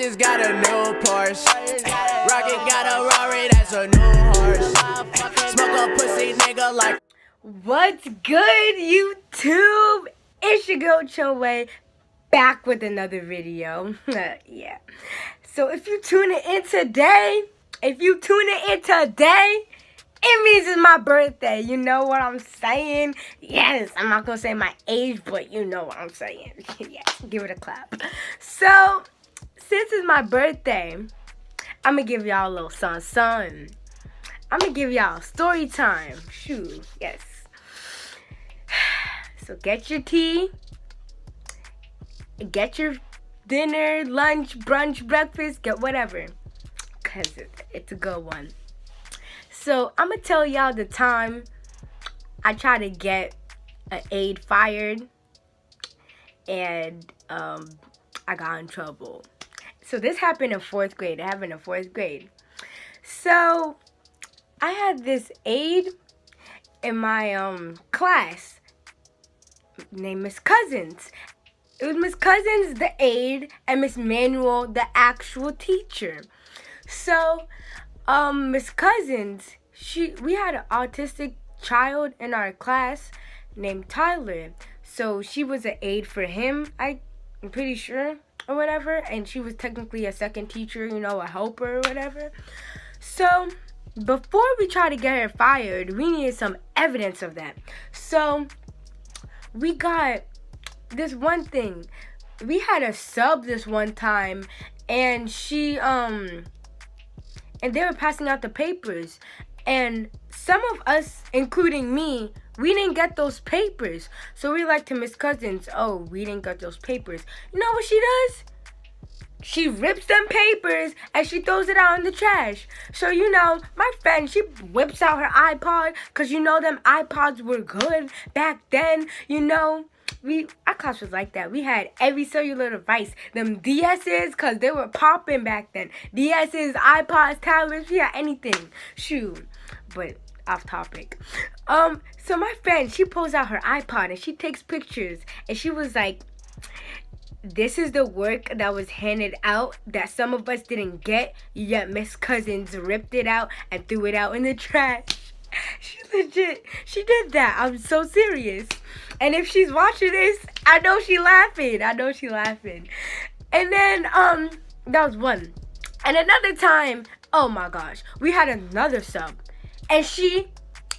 just got a new Porsche. Rocket got a Rari, that's a new horse. Smoke a pussy nigga like. What's good, YouTube? It's your girl Choway, back with another video. Yeah. So if you tuning in today, it means it's my birthday. You know what I'm saying? Yes, I'm not gonna say my age, but you know what I'm saying. Yes, give it a clap. So, since it's my birthday, I'm gonna give y'all a little something. I'm gonna give y'all story time. Shoot, yes. So get your tea, get your dinner, lunch, brunch, breakfast, get whatever, because it's a good one. So I'm going to tell y'all the time I tried to get an aide fired and I got in trouble. So this happened in 4th grade. So I had this aide in my class named Miss Cousins. It was Miss Cousins, the aide, and Miss Manuel, the actual teacher. So Miss Cousins, we had an autistic child in our class named Tyler. So she was an aide for him, I'm pretty sure, or whatever. And she was technically a second teacher, a helper or whatever. So before we tried to get her fired, we needed some evidence of that. So we got this one thing. We had a sub this one time, and and they were passing out the papers, and some of us, including me, we didn't get those papers. So we like to Miss Cousins, oh, we didn't get those papers. You know what she does? She rips them papers and she throws it out in the trash. So, my friend, she whips out her iPod, because them iPods were good back then, our class was like that. We had every cellular device. Them DS's, because they were popping back then. DS's, iPods, tablets, we had anything. Shoot. But off topic. So my friend, she pulls out her iPod and she takes pictures. And she was like, this is the work that was handed out that some of us didn't get, yet Miss Cousins ripped it out and threw it out in the trash. She did that. I'm so serious. And if she's watching this, I know she laughing. And then, that was one. And another time, oh my gosh, we had another sub. And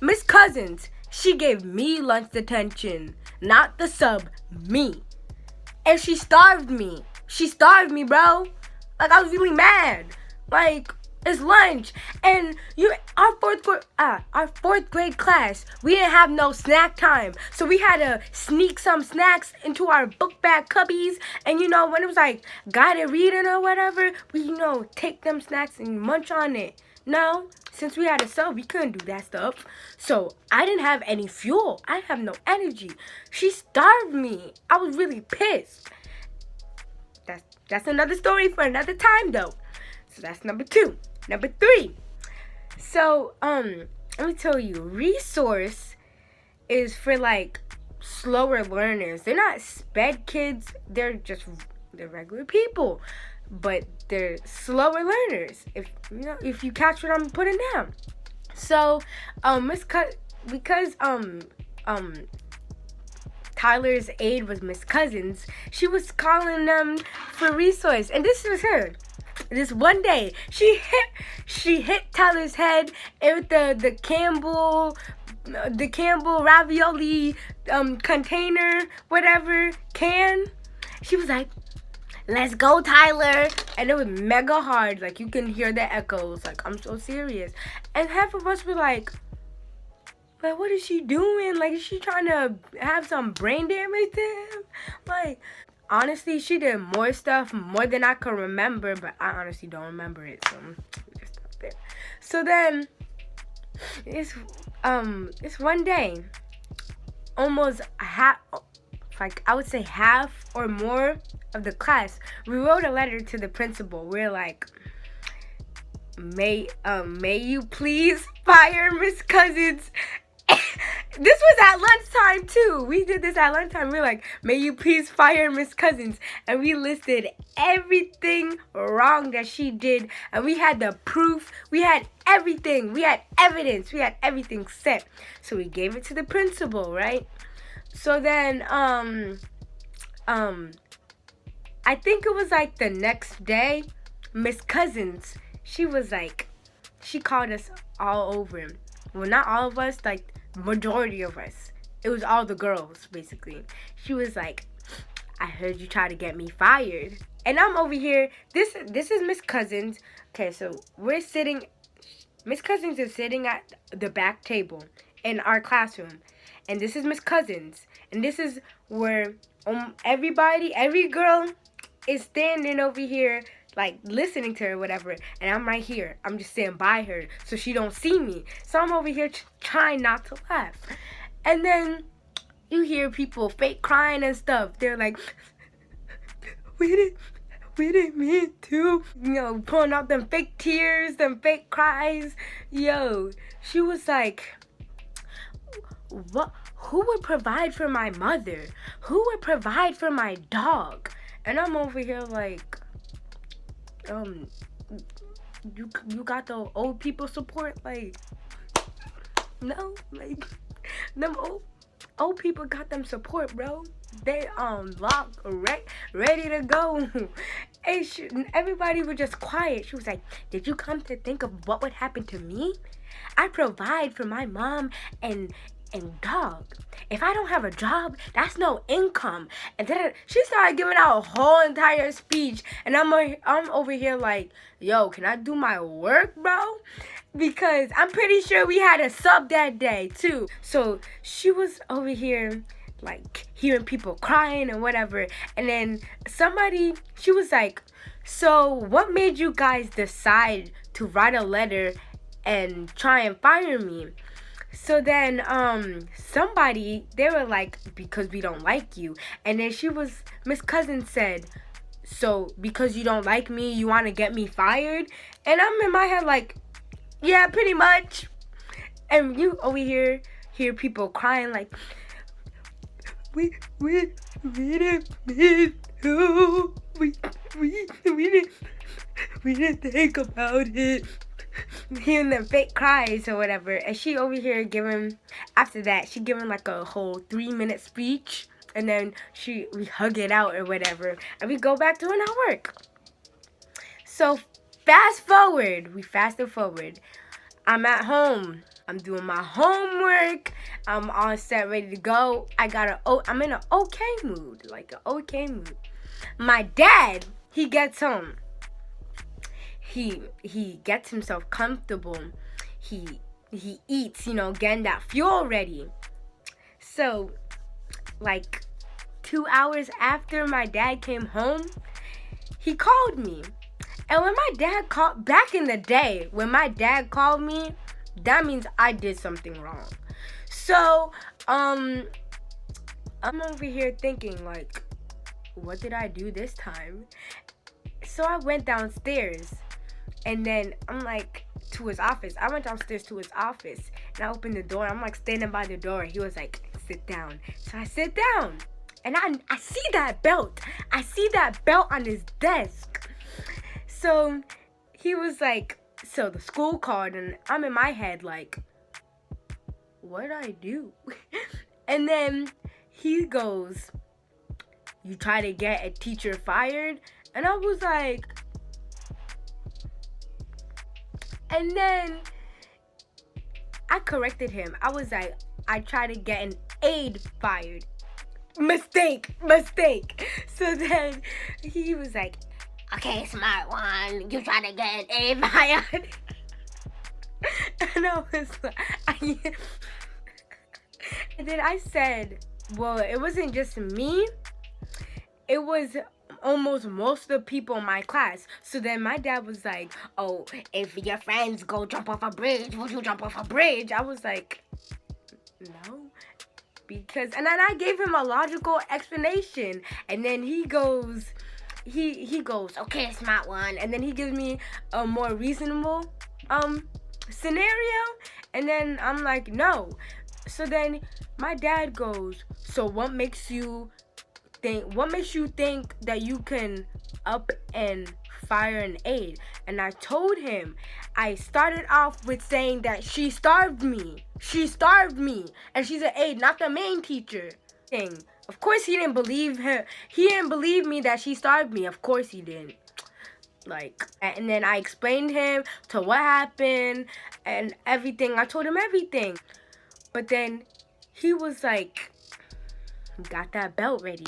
Miss Cousins, she gave me lunch detention. Not the sub, me. And she starved me. Bro. Like, I was really mad. Like, it's lunch. And our fourth grade class, we didn't have no snack time. So we had to sneak some snacks into our book bag cubbies. And when it was like guided reading or whatever, we, take them snacks and munch on it. No, since we had a sub, we couldn't do that stuff. So I didn't have any fuel. I have no energy. She starved me. I was really pissed. That's another story for another time, though. So that's number 2. Number 3. So, let me tell you, resource is for, like, slower learners. They're not sped kids. They're regular people. But they're slower learners, if you catch what I'm putting down. So, because Tyler's aide was Miss Cousins, she was calling them for resource. And this was her. This one day, she hit Tyler's head with the Campbell ravioli container, whatever, can. She was like, let's go, Tyler. And it was mega hard. Like, you can hear the echoes. Like, I'm so serious. And half of us were like, what is she doing? Like, is she trying to have some brain damage to him? Like, honestly, she did more than I can remember. But I honestly don't remember it. So, just up there. So then, it's one day. Almost I would say half or more of the class, we wrote a letter to the principal. We're like, may you please fire Miss Cousins This was at lunchtime too. We did this at lunchtime. We were like, may you please fire Miss Cousins. And we listed everything wrong that she did. And we had the proof. We had everything. We had evidence. We had everything set. So we gave it to the principal, right? So then, I think it was like the next day, Miss Cousins, she was like, she called us all over. Well, not all of us, like majority of us. It was all the girls, basically. She was like, I heard you try to get me fired. And I'm over here. This is Miss Cousins. Okay, so we're sitting. Miss Cousins is sitting at the back table in our classroom. And this is Miss Cousins. And this is where every girl is standing over here, like listening to her or whatever, and I'm right here. I'm just standing by her so she don't see me. So I'm over here trying not to laugh. And then you hear people fake crying and stuff. They're like, we didn't mean to. You know, pulling out them fake tears, them fake cries. Yo, she was like, what? Who would provide for my mother? Who would provide for my dog? And I'm over here like, you got the old people support? Like, no, like, them old people got them support, bro. They locked, ready to go. And everybody was just quiet. She was like, did you come to think of what would happen to me? I provide for my mom and dog. If I don't have a job, that's no income. And then she started giving out a whole entire speech, and I'm over here like, yo, can I do my work, bro? Because I'm pretty sure we had a sub that day too. So she was over here like hearing people crying and whatever, and then she was like, so what made you guys decide to write a letter and try and fire me? So then, they were like, because we don't like you. And then Miss Cousins said, so because you don't like me, you want to get me fired? And I'm in my head like, yeah, pretty much. And you over here hear people crying like, we didn't mean to. We didn't think about it. Hearing them fake cries or whatever, and she over here after that she giving like a whole 3-minute speech, and then we hug it out or whatever, and we go back doing our work. So we fasted forward. I'm at home. I'm doing my homework. I'm all set, ready to go. I'm in an okay mood, like an okay mood. My dad, he gets home. He gets himself comfortable. He eats, getting that fuel ready. So, like 2 hours after my dad came home, he called me. And when my dad called, back in the day, when my dad called me, that means I did something wrong. So, I'm over here thinking like, what did I do this time? So I went downstairs. And then I'm like, to his office. I went downstairs to his office. And I opened the door. I'm like standing by the door. He was like, sit down. So I sit down. And I see that belt. I see that belt on his desk. So he was like, so the school called. And I'm in my head like, what did I do? And then he goes, you try to get a teacher fired? And I was like, and then I corrected him. I was like, I tried to get an aide fired. Mistake. So then he was like, okay, smart one. You try to get an aide fired. And I was like, and then I said, well, it wasn't just me. It was almost most of the people in my class. So then my dad was like, oh, if your friends go jump off a bridge, would you jump off a bridge? I was like, no. And then I gave him a logical explanation. And then he goes, okay, smart one. And then he gives me a more reasonable scenario. And then I'm like, no. So then my dad goes, so what makes you think that you can up and fire an aide? And I told him, I started off with saying that she starved me, and she's an aide, not the main teacher. Of course he didn't believe her. He didn't believe me that she starved me. Of course he didn't. And then I explained him to what happened and everything. I told him everything. But then he was like, got that belt ready.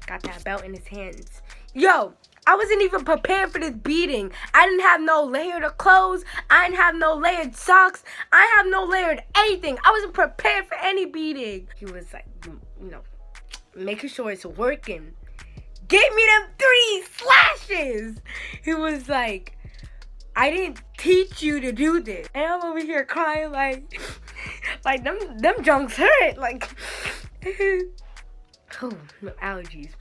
Got that belt in his hands. Yo, I wasn't even prepared for this beating. I didn't have no layered clothes. I didn't have no layered socks. I have no layered anything. I wasn't prepared for any beating. He was like, making sure it's working. Gave me them 3 slashes. He was like, I didn't teach you to do this. And I'm over here crying like them junks hurt. Oh, no allergies.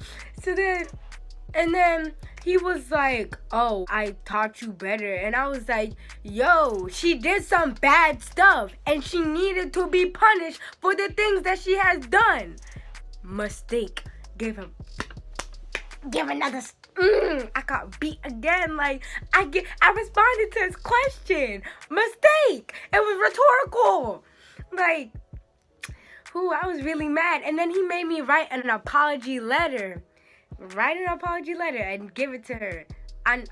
And then he was like, oh, I taught you better. And I was like, yo, she did some bad stuff and she needed to be punished for the things that she has done. Mistake. Give another. I got beat again. I responded to his question. Mistake. It was rhetorical. I was really mad. And then he made me write an apology letter. And give it to her. I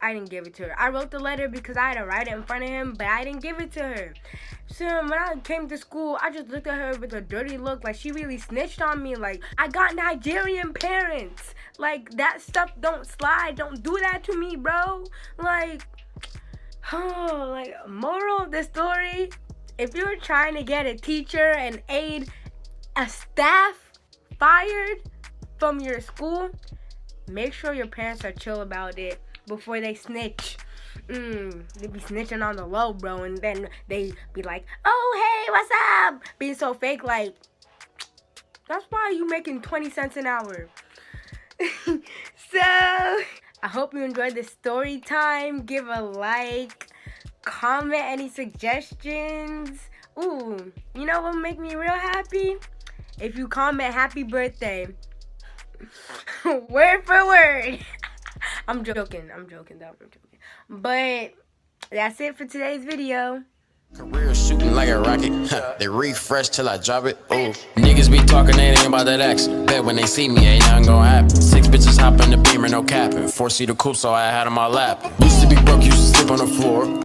didn't give it to her. I wrote the letter because I had to write it in front of him, but I didn't give it to her. So when I came to school, I just looked at her with a dirty look, like she really snitched on me. I got Nigerian parents. That stuff don't slide. Don't do that to me, bro. Moral of the story, if you're trying to get a teacher, an aide, a staff fired from your school, make sure your parents are chill about it before they snitch. They be snitching on the low, bro, and then they be like, oh, hey, what's up? Being so fake, that's why you making 20 cents an hour. So, I hope you enjoyed this story time. Give a like, comment any suggestions. Ooh, you know what would make me real happy? If you comment happy birthday. Word for word. I'm joking. But that's it for today's video. Career shooting like a rocket. They refresh till I drop it. Oh, niggas be talking, they ain't about that action. Bet when they see me, ain't nothing gonna happen. 6 bitches hop in the beamer, no capping. 4-seater coupe, so I had on my lap. Used to be broke, used to sleep on the floor.